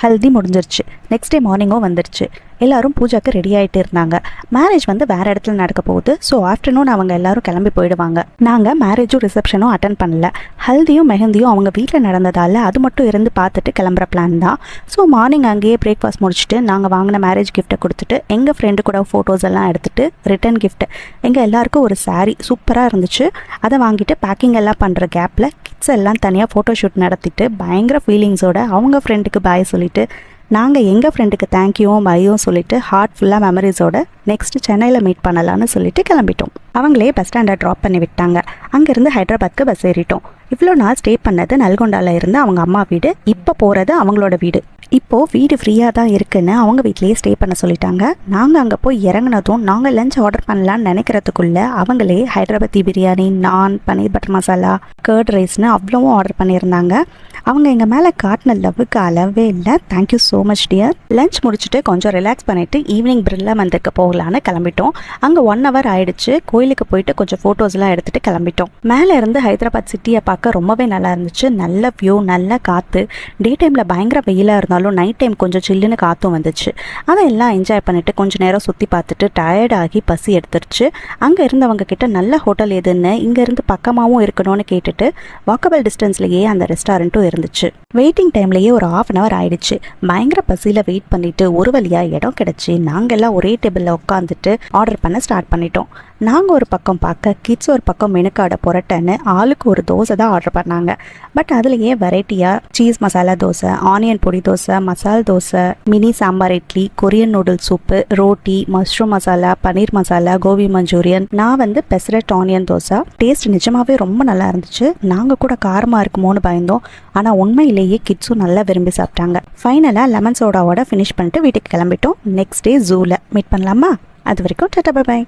ஹல்தி முடிஞ்சிருச்சு. Next day மார்னிங்கும் வந்துருச்சு. எல்லாரும் பூஜாக்கு ரெடி ஆகிட்டு இருந்தாங்க. மேரேஜ் வந்து வேறு இடத்துல நடக்க போகுது. ஸோ ஆஃப்டர்நூன் அவங்க எல்லாரும் கிளம்பி போயிடுவாங்க. நாங்கள் மேரேஜும் ரிசப்ஷனும் அட்டன் பண்ணல. ஹல்தியும் மெஹந்தியும் அவங்க வீட்டில் நடந்ததால் அது மட்டும் இருந்து பார்த்துட்டு கிளம்புற பிளான் தான். ஸோ மார்னிங் அங்கேயே பிரேக்ஃபாஸ்ட் முடிச்சுட்டு நாங்கள் வாங்கின மேரேஜ் கிஃப்ட்டை கொடுத்துட்டு எங்கள் ஃப்ரெண்டு கூட ஃபோட்டோஸ் எல்லாம் எடுத்துகிட்டு ரிட்டன் கிஃப்ட் எங்கள் எல்லாருக்கும் ஒரு சாரீ சூப்பராக இருந்துச்சு. அதை வாங்கிட்டு பேக்கிங் எல்லாம் பண்ணுற கேப்பில் கிட்ஸ் எல்லாம் தனியாக ஃபோட்டோ ஷூட் நடத்திட்டு பயங்கர ஃபீலிங்ஸோட அவங்க ஃப்ரெண்டுக்கு பாய் சொல்லிவிட்டு நாங்கள் எங்கள் ஃப்ரெண்டுக்கு தேங்க்யூவும் பையும் சொல்லிவிட்டு ஹார்ட் ஃபுல்லாக மெமரிஸோட நெக்ஸ்ட் சென்னையில் மீட் பண்ணலான்னு சொல்லிட்டு கிளம்பிட்டோம். அவங்களே பஸ் ஸ்டாண்டை ட்ராப் பண்ணி விட்டாங்க. அங்கேருந்து ஹைதராபாத்க்கு பஸ் ஏறிட்டோம். இவ்வளோ நாள் ஸ்டே பண்ணது நல்கொண்டாவில் இருந்து அவங்க அம்மா வீடு. இப்போ போகிறது அவங்களோட வீடு. இப்போது வீடு ஃப்ரீயாக தான் இருக்குன்னு அவங்க வீட்லேயே ஸ்டே பண்ண சொல்லிட்டாங்க. நாங்கள் அங்கே போய் இறங்கினதும் நாங்கள் லஞ்ச் ஆர்டர் பண்ணலான்னு நினைக்கிறதுக்குள்ளே அவங்களே ஹைதராபாத்தி பிரியாணி, நான், பன்னீர் பட்டர் மசாலா, கர்ட் ரைஸ்னு அவ்வளோவும் ஆர்டர் பண்ணியிருந்தாங்க. அவங்க எங்கள் மேலே காட்டின லவ்வுக்கு அளவே இல்லை. Thank you so much dear. Lunch முடிச்சுட்டு கொஞ்சம் ரிலாக்ஸ் பண்ணிவிட்டு ஈவினிங் பிர்லா மந்திருக்கு போகலான்னு கிளம்பிட்டோம். அங்கே 1 hour ஆயிடுச்சு. கோயிலுக்கு போயிட்டு கொஞ்சம் ஃபோட்டோஸ்லாம் எடுத்துகிட்டு கிளம்பிட்டோம். மேலே இருந்து ஹைதராபாத் சிட்டியை பார்க்க ரொம்பவே நல்லா இருந்துச்சு. நல்ல வியூ, நல்ல காற்று. டே டைமில் பயங்கர வெயிலாக இருந்தாலும் நைட் டைம் கொஞ்சம் சில்லுன்னு காற்றும் வந்துச்சு. அதையெல்லாம் என்ஜாய் பண்ணிவிட்டு கொஞ்சம் நேரம் சுற்றி பார்த்துட்டு டயர்டாகி பசி எடுத்துருச்சு. அங்கே இருந்தவங்க கிட்ட நல்ல ஹோட்டல் எதுன்னு இங்கேருந்து பக்கமாகவும் இருக்கணும்னு கேட்டுட்டு வாக்கபிள் டிஸ்டன்ஸ்லேயே அந்த ரெஸ்டாரண்ட்டும் இருந்துச்சு. வெயிட்டிங் டைம்லேயே ஒரு 1/2 hour ஆயிடுச்சு. பயங்கர பசியில் வெயிட் பண்ணிவிட்டு ஒரு வழியாக இடம் கிடச்சி நாங்கள் எல்லாம் ஒரே டேபிளில் உட்காந்துட்டு ஆர்டர் பண்ண ஸ்டார்ட் பண்ணிட்டோம். நாங்கள் ஒரு பக்கம் பார்க்க கிட்ஸ் ஒரு பக்கம் மெனுக்காடை புரட்டன்னு ஆளுக்கு ஒரு தோசை தான் ஆர்டர் பண்ணாங்க. பட் அதுலேயே வெரைட்டியாக cheese masala dosa, onion podi dosa, masal dosa, mini sambar idli, Korean noodle soup, roti, mushroom masala, paneer masala, gobi Manchurian. நான் வந்து பெசரட் ஆனியன் தோசை. டேஸ்ட் நிஜமாவே ரொம்ப நல்லா இருந்துச்சு. நாங்கள் கூட காரமாக இருக்குமோன்னு பயந்தோம். ஆனால் உண்மையிலேயே கிட்ஸும் நல்லா விரும்பி சாப்பிட்டாங்க. ஃபைனலாக லெமன் சோடாவோட ஃபினிஷ் பண்ணிட்டு வீட்டுக்கு கிளம்பிட்டோம். நெக்ஸ்ட் டே ஜூவில் மீட் பண்ணலாமா? அது வரைக்கும் டாடா பை பாய்.